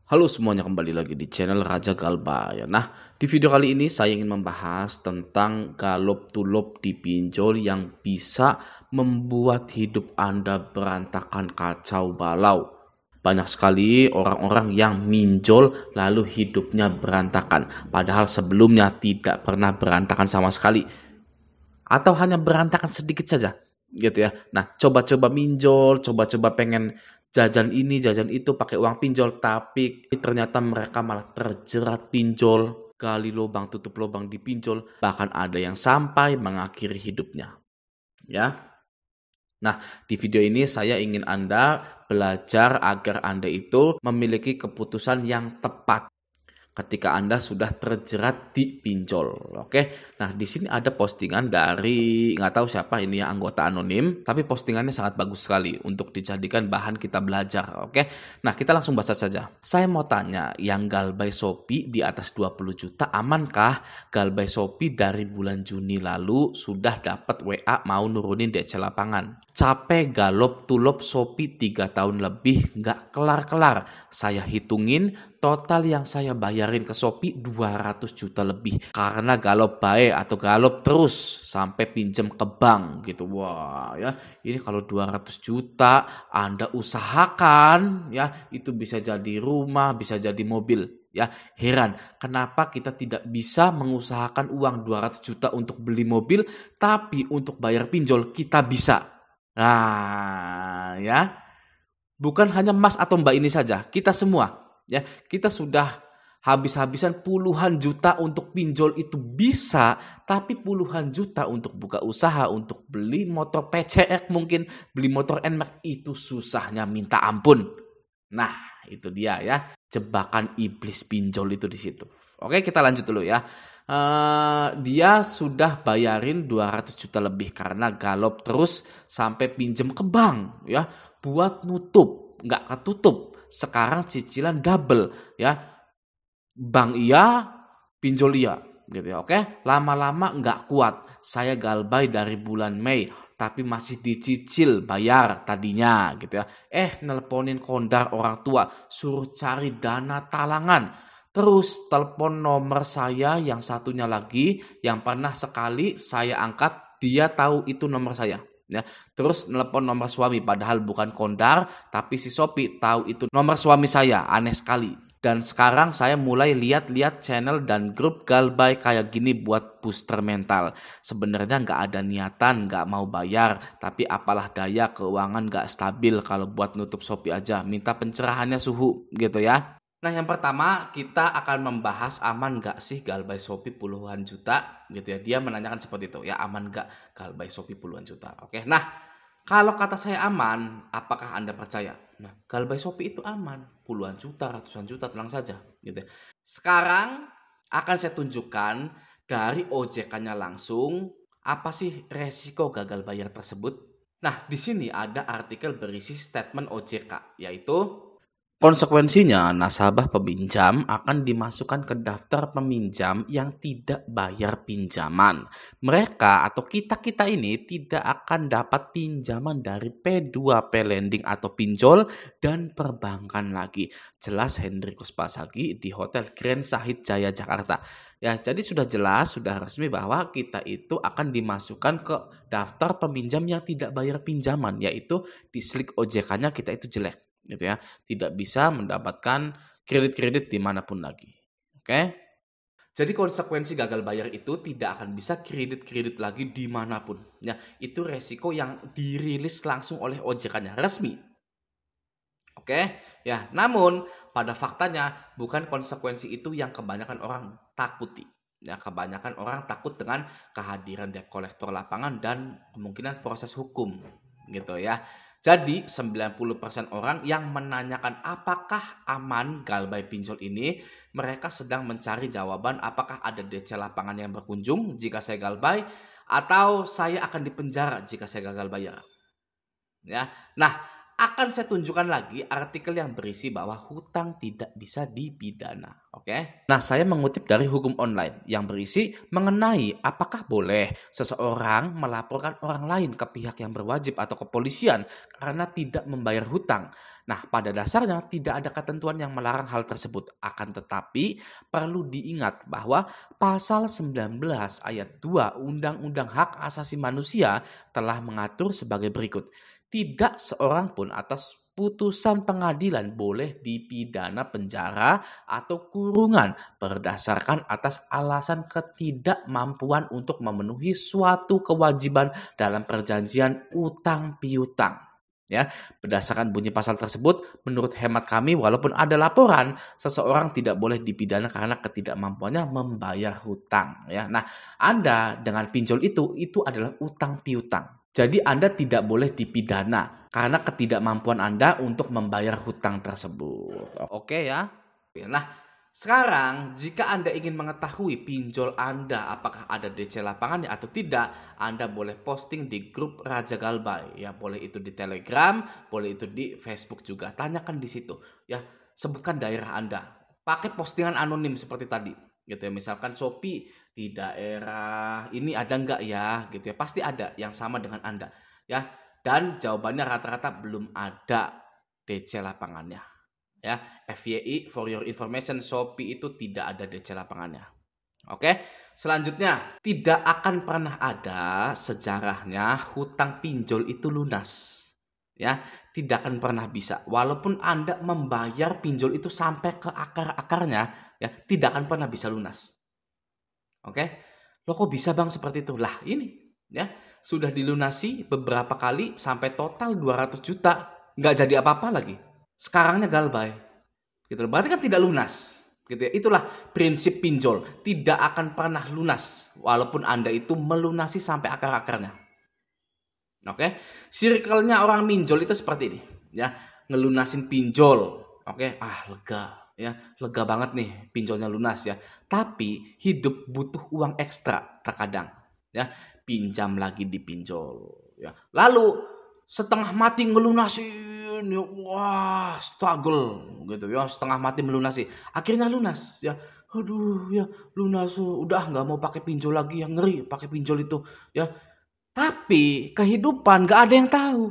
Halo semuanya, kembali lagi di channel Raja Galbay. Nah, di video kali ini saya ingin membahas tentang galop-tulop di pinjol yang bisa membuat hidup Anda berantakan kacau balau. Banyak sekali orang-orang yang minjol lalu hidupnya berantakan, padahal sebelumnya tidak pernah berantakan sama sekali atau hanya berantakan sedikit saja gitu ya. Nah, coba-coba minjol, coba-coba pengen jajan ini, jajan itu pakai uang pinjol, tapi ternyata mereka malah terjerat pinjol, gali lubang, tutup lubang di pinjol, bahkan ada yang sampai mengakhiri hidupnya, ya. Nah, di video ini saya ingin Anda belajar agar Anda itu memiliki keputusan yang tepat ketika Anda sudah terjerat di pinjol, oke? Nah, di sini ada postingan dari nggak tahu siapa ini ya, anggota anonim, tapi postingannya sangat bagus sekali untuk dijadikan bahan kita belajar, oke? Nah, kita langsung bahas saja. Saya mau tanya, yang galbay Shopee di atas 20 juta amankah? Galbay Shopee dari bulan Juni lalu sudah dapat WA mau nurunin DC lapangan. Capek galop tulop Shopee 3 tahun lebih nggak kelar-kelar. Saya hitungin total yang saya bayarin ke Shopee 200 juta lebih karena galop baik atau galop terus sampai pinjam ke bank gitu. Wah, ya. Ini kalau 200 juta Anda usahakan ya, itu bisa jadi rumah, bisa jadi mobil. Ya, heran kenapa kita tidak bisa mengusahakan uang 200 juta untuk beli mobil, tapi untuk bayar pinjol kita bisa. Nah, ya. Bukan hanya Mas atau Mbak ini saja, kita semua, ya. Kita sudah habis-habisan puluhan juta untuk pinjol itu bisa, tapi puluhan juta untuk buka usaha, untuk beli motor PCX mungkin, beli motor NMAX itu susahnya minta ampun. Nah, itu dia ya, jebakan iblis pinjol itu di situ. Oke, kita lanjut dulu ya. Dia sudah bayarin 200 juta lebih karena galop terus sampai pinjem ke bank ya, buat nutup, nggak ketutup. Sekarang cicilan double ya, bank iya, pinjol iya gitu ya. Oke, lama-lama nggak kuat. Saya galbay dari bulan Mei tapi masih dicicil bayar tadinya gitu ya. Nelponin kondar orang tua suruh cari dana talangan. Terus telepon nomor saya yang satunya lagi yang pernah sekali saya angkat, dia tahu itu nomor saya ya. Terus telepon nomor suami padahal bukan kondar, tapi si Shopee tahu itu nomor suami saya. Aneh sekali. Dan sekarang saya mulai lihat-lihat channel dan grup galbay kayak gini buat booster mental. Sebenarnya nggak ada niatan, nggak mau bayar, tapi apalah daya keuangan nggak stabil kalau buat nutup Shopee aja. Minta pencerahannya suhu gitu ya. Nah, yang pertama kita akan membahas aman nggak sih galbay Shopee puluhan juta gitu ya. Dia menanyakan seperti itu ya, aman nggak galbay Shopee puluhan juta. Oke, nah kalau kata saya aman, apakah Anda percaya? Nah, galbay Shopee itu aman, puluhan juta, ratusan juta, tenang saja gitu ya. Sekarang akan saya tunjukkan dari OJK-nya langsung apa sih resiko gagal bayar tersebut. Nah, di sini ada artikel berisi statement OJK, yaitu konsekuensinya, nasabah peminjam akan dimasukkan ke daftar peminjam yang tidak bayar pinjaman. Mereka atau kita-kita ini tidak akan dapat pinjaman dari P2P lending atau pinjol dan perbankan lagi. Jelas Hendrikus Pasagi di Hotel Grand Sahid Jaya Jakarta. Ya, jadi sudah jelas, sudah resmi bahwa kita itu akan dimasukkan ke daftar peminjam yang tidak bayar pinjaman, yaitu di slik OJK-nya kita itu jelek gitu ya, tidak bisa mendapatkan kredit-kredit dimanapun lagi. Oke, jadi konsekuensi gagal bayar itu tidak akan bisa kredit-kredit lagi dimanapun. Ya, itu resiko yang dirilis langsung oleh OJK-nya resmi. Oke, ya. Namun pada faktanya bukan konsekuensi itu yang kebanyakan orang takuti. Ya, kebanyakan orang takut dengan kehadiran debt collector lapangan dan kemungkinan proses hukum gitu ya. Jadi 90% orang yang menanyakan apakah aman galbay pinjol ini, mereka sedang mencari jawaban apakah ada DC lapangan yang berkunjung jika saya galbay atau saya akan dipenjara jika saya gagal bayar. Ya. Nah, akan saya tunjukkan lagi artikel yang berisi bahwa hutang tidak bisa dipidana. Oke? Nah, saya mengutip dari hukum online yang berisi mengenai apakah boleh seseorang melaporkan orang lain ke pihak yang berwajib atau kepolisian karena tidak membayar hutang. Nah, pada dasarnya tidak ada ketentuan yang melarang hal tersebut. Akan tetapi perlu diingat bahwa pasal 19 ayat 2 Undang-Undang Hak Asasi Manusia telah mengatur sebagai berikut. Tidak seorang pun atas putusan pengadilan boleh dipidana penjara atau kurungan berdasarkan atas alasan ketidakmampuan untuk memenuhi suatu kewajiban dalam perjanjian utang piutang. Ya, berdasarkan bunyi pasal tersebut, menurut hemat kami, walaupun ada laporan, seseorang tidak boleh dipidana karena ketidakmampuannya membayar hutang. Ya, nah, Anda dengan pinjol itu adalah utang piutang. Jadi Anda tidak boleh dipidana karena ketidakmampuan Anda untuk membayar hutang tersebut. Oke ya. Nah, sekarang jika Anda ingin mengetahui pinjol Anda apakah ada DC lapangannya atau tidak, Anda boleh posting di grup Raja Galbay. Ya, boleh itu di Telegram, boleh itu di Facebook juga. Tanyakan di situ. Ya, sebutkan daerah Anda. Pakai postingan anonim seperti tadi. Gitu ya, misalkan Shopee di daerah ini ada nggak ya? Gitu ya, pasti ada yang sama dengan Anda. Ya, dan jawabannya rata-rata belum ada DC lapangannya. Ya, FYI for your information, Shopee itu tidak ada DC lapangannya. Oke, selanjutnya tidak akan pernah ada sejarahnya hutang pinjol itu lunas. Ya, tidak akan pernah bisa. Walaupun Anda membayar pinjol itu sampai ke akar-akarnya, ya, tidak akan pernah bisa lunas. Oke, lo kok bisa bang seperti itu? Lah ini, ya, sudah dilunasi beberapa kali sampai total 200 juta, nggak jadi apa-apa lagi. Sekarangnya Galbay, gitu. Berarti kan tidak lunas, gitu ya. Itulah prinsip pinjol, tidak akan pernah lunas walaupun Anda itu melunasi sampai akar-akarnya. Oke, circle-nya orang pinjol itu seperti ini, ya, ngelunasin pinjol. Oke, lega, ya, lega banget nih pinjolnya lunas ya. Tapi hidup butuh uang ekstra terkadang, ya, pinjam lagi dipinjol, ya. Lalu setengah mati ngelunasin, ya, wah, struggle gitu ya, setengah mati melunasi. Akhirnya lunas, ya. Aduh, ya, lunas, udah nggak mau pakai pinjol lagi, yang ngeri pakai pinjol itu, ya. Tapi kehidupan gak ada yang tahu,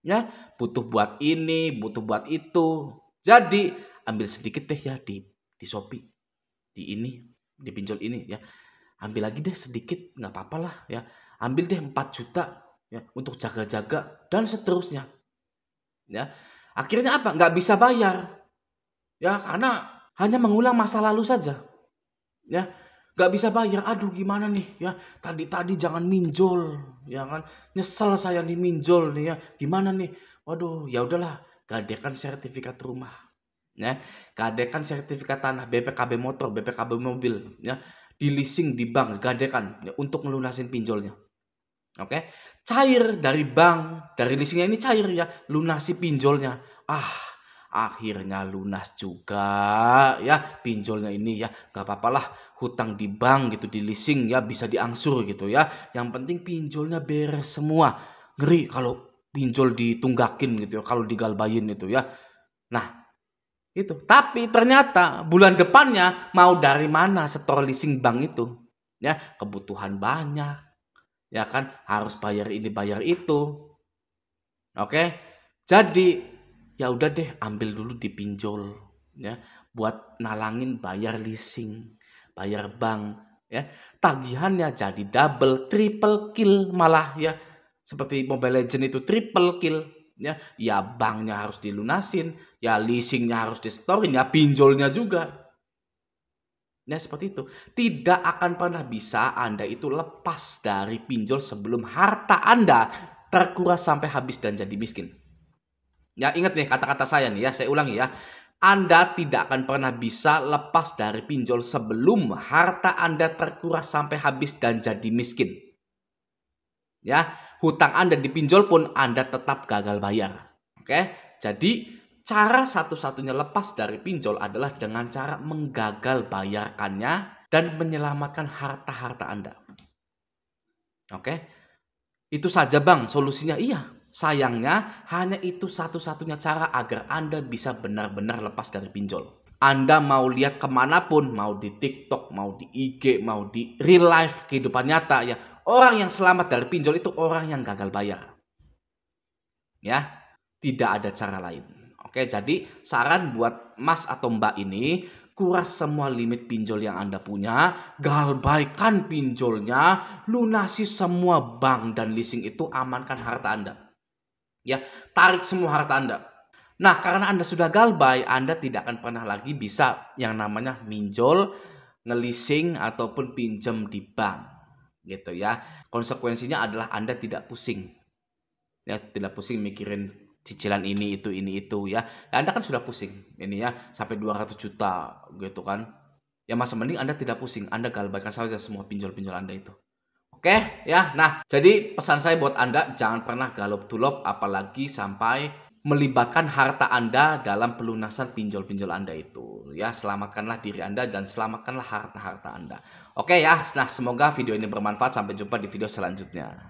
ya. Butuh buat ini, butuh buat itu. Jadi ambil sedikit deh ya di Shopee, di ini, di pinjol ini ya. Ambil lagi deh sedikit, nggak apa-apa lah ya. Ambil deh 4 juta ya untuk jaga-jaga dan seterusnya. Ya. Akhirnya apa? Nggak bisa bayar. Ya, karena hanya mengulang masa lalu saja. Ya. Gak bisa bayar, aduh gimana nih ya, tadi jangan minjol, ya kan, nyesel saya nih minjol nih ya, gimana nih, waduh ya udahlah, gadekan sertifikat rumah, ya, gadekan sertifikat tanah, BPKB motor, BPKB mobil, ya, di leasing di bank, gadekan ya, untuk melunasin pinjolnya, oke, cair dari bank, dari leasingnya ini cair ya, lunasi pinjolnya, akhirnya lunas juga ya pinjolnya ini ya, gak apa-apalah hutang di bank gitu, di leasing ya, bisa diangsur gitu ya, yang penting pinjolnya beres semua. Ngeri kalau pinjol ditunggakin gitu ya, kalau digalbayin itu ya. Nah itu, tapi ternyata bulan depannya mau dari mana setor leasing bank itu ya, kebutuhan banyak ya kan, harus bayar ini bayar itu, oke, jadi ya udah deh ambil dulu dipinjol ya, buat nalangin bayar leasing, bayar bank ya. Tagihannya jadi double, triple kill malah ya. Seperti Mobile Legend itu triple kill ya. Ya banknya harus dilunasin, ya leasingnya harus disetorin, ya pinjolnya juga. Ya seperti itu. Tidak akan pernah bisa Anda itu lepas dari pinjol sebelum harta Anda terkuras sampai habis dan jadi miskin. Ya ingat nih kata-kata saya nih ya, saya ulangi ya. Anda tidak akan pernah bisa lepas dari pinjol sebelum harta Anda terkuras sampai habis dan jadi miskin. Ya, hutang Anda dipinjol pun Anda tetap gagal bayar. Oke, jadi cara satu-satunya lepas dari pinjol adalah dengan cara menggagal bayarkannya dan menyelamatkan harta-harta Anda. Oke, itu saja bang solusinya. Iya, Sayangnya, hanya itu satu-satunya cara agar Anda bisa benar-benar lepas dari pinjol. Anda mau lihat kemanapun, mau di TikTok, mau di IG, mau di real life, kehidupan nyata ya, orang yang selamat dari pinjol itu orang yang gagal bayar. Ya, tidak ada cara lain. Oke, jadi saran buat Mas atau Mbak ini, kuras semua limit pinjol yang Anda punya, galbaikan pinjolnya, lunasi semua bank dan leasing itu, amankan harta Anda. Ya, tarik semua harta Anda. Nah, karena Anda sudah galbay, Anda tidak akan pernah lagi bisa yang namanya minjol, ngelising ataupun pinjam di bank, gitu ya. Konsekuensinya adalah Anda tidak pusing. Ya, tidak pusing mikirin cicilan ini itu ya. Anda kan sudah pusing ini ya, sampai 200 juta gitu kan. Ya masa mending Anda tidak pusing, Anda galbaikan saja semua pinjol-pinjol Anda itu. Oke ya. Nah, jadi pesan saya buat Anda, jangan pernah galop-tulop apalagi sampai melibatkan harta Anda dalam pelunasan pinjol-pinjol Anda itu. Ya, selamatkanlah diri Anda dan selamatkanlah harta-harta Anda. Oke ya. Nah, semoga video ini bermanfaat. Sampai jumpa di video selanjutnya.